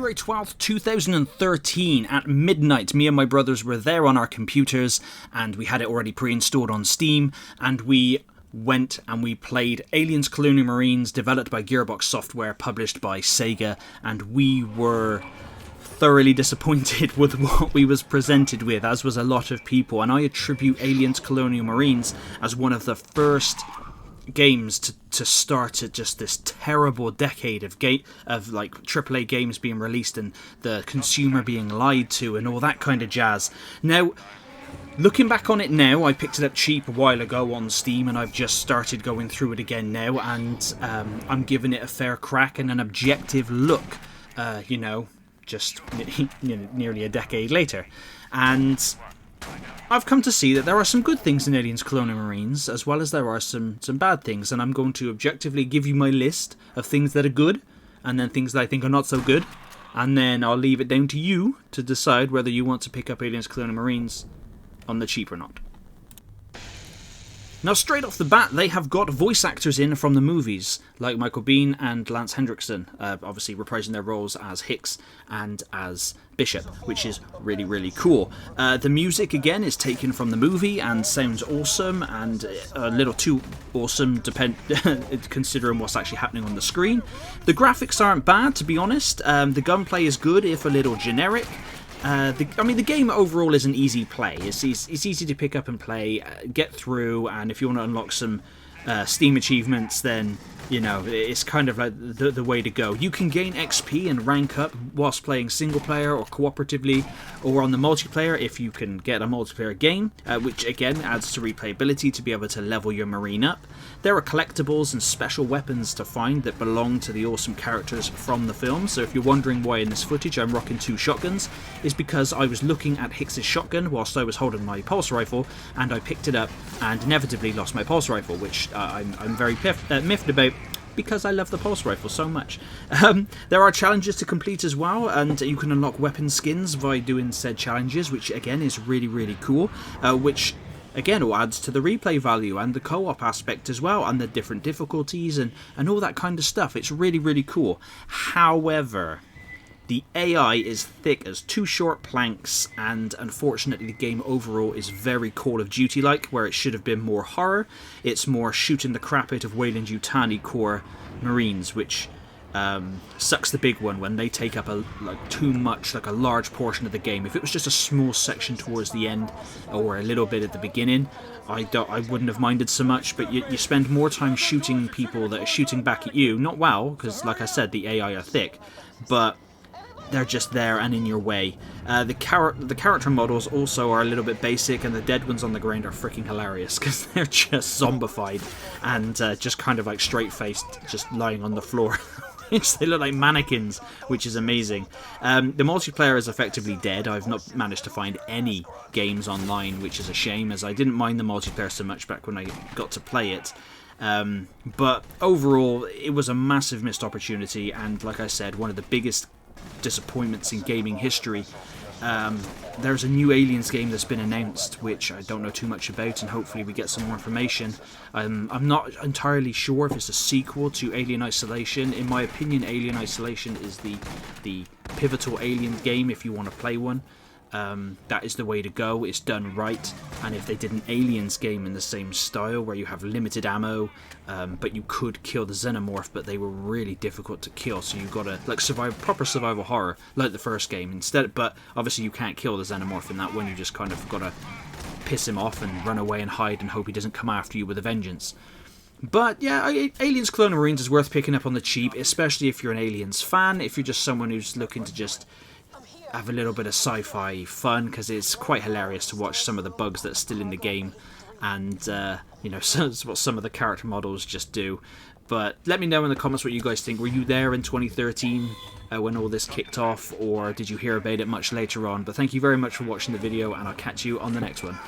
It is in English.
January 12th, 2013, at midnight, me and my brothers were there on our computers, and we had it already pre-installed on Steam, and we went and we played Aliens Colonial Marines, developed by Gearbox Software, published by Sega, and we were thoroughly disappointed with what we was presented with, as was a lot of people, and I attribute Aliens Colonial Marines as one of the first games to start at just this terrible decade of like AAA games being released and the consumer being lied to and all that kind of jazz. Now, looking back on it now, I picked it up cheap a while ago on Steam and I've just started going through it again now, and I'm giving it a fair crack and an objective look, just nearly a decade later. And I've come to see that there are some good things in Aliens Colonial Marines, as well as there are some bad things, and I'm going to objectively give you my list of things that are good, and then things that I think are not so good, and then I'll leave it down to you to decide whether you want to pick up Aliens Colonial Marines on the cheap or not. Now, straight off the bat, they have got voice actors in from the movies, like Michael Biehn and Lance Henriksen, obviously reprising their roles as Hicks and as Bishop, which is really, really cool. The music, again, is taken from the movie and sounds awesome, and a little too awesome, considering what's actually happening on the screen. The graphics aren't bad, to be honest. The gunplay is good, if a little generic. The game overall is an easy play. It's easy to pick up and play, get through, and if you want to unlock some Steam achievements, then, it's kind of like the way to go. You can gain XP and rank up whilst playing single player or cooperatively, or on the multiplayer if you can get a multiplayer game, which again adds to replayability to be able to level your marine up. There are collectibles and special weapons to find that belong to the awesome characters from the film, so if you're wondering why in this footage I'm rocking 2 shotguns, it's because I was looking at Hicks's shotgun whilst I was holding my pulse rifle, and I picked it up and inevitably lost my pulse rifle, which I'm very miffed about, because I love the pulse rifle so much. There are challenges to complete as well, and you can unlock weapon skins by doing said challenges, which again is really, really cool, which again all adds to the replay value and the co-op aspect as well, and the different difficulties and all that kind of stuff. It's really, really cool. However, the AI is thick as 2 short planks, and unfortunately the game overall is very Call of Duty-like, where it should have been more horror. It's more shooting the crap out of Weyland-Yutani core Marines, which sucks the big one when they take up a large portion of the game. If it was just a small section towards the end or a little bit at the beginning, I wouldn't have minded so much, but you spend more time shooting people that are shooting back at you. Not well, because like I said, the AI are thick, but they're just there and in your way. The character models also are a little bit basic, and the dead ones on the ground are freaking hilarious because they're just zombified and just kind of like straight-faced, just lying on the floor. They look like mannequins, which is amazing. The multiplayer is effectively dead. I've not managed to find any games online, which is a shame, as I didn't mind the multiplayer so much back when I got to play it. But overall, it was a massive missed opportunity, and like I said, one of the biggest disappointments in gaming history. There's a new Aliens game that's been announced, which I don't know too much about, and hopefully we get some more information. I'm not entirely sure if it's a sequel to Alien Isolation. In my opinion, Alien Isolation is the pivotal Alien game if you want to play one. That is the way to go. It's done right, and if they did an Aliens game in the same style where you have limited ammo, but you could kill the Xenomorph, but they were really difficult to kill, so you've got to proper survival horror like the first game instead. But obviously you can't kill the Xenomorph in that one. You just kind of got to piss him off and run away and hide and hope he doesn't come after you with a vengeance. But yeah, Aliens Colonial Marines is worth picking up on the cheap, especially if you're an Aliens fan. If you're just someone who's looking to just have a little bit of sci-fi fun, because it's quite hilarious to watch some of the bugs that are still in the game, and what some of the character models just do. But let me know in the comments what you guys think. Were you there in 2013 when all this kicked off, or did you hear about it much later on? But thank you very much for watching the video, and I'll catch you on the next one.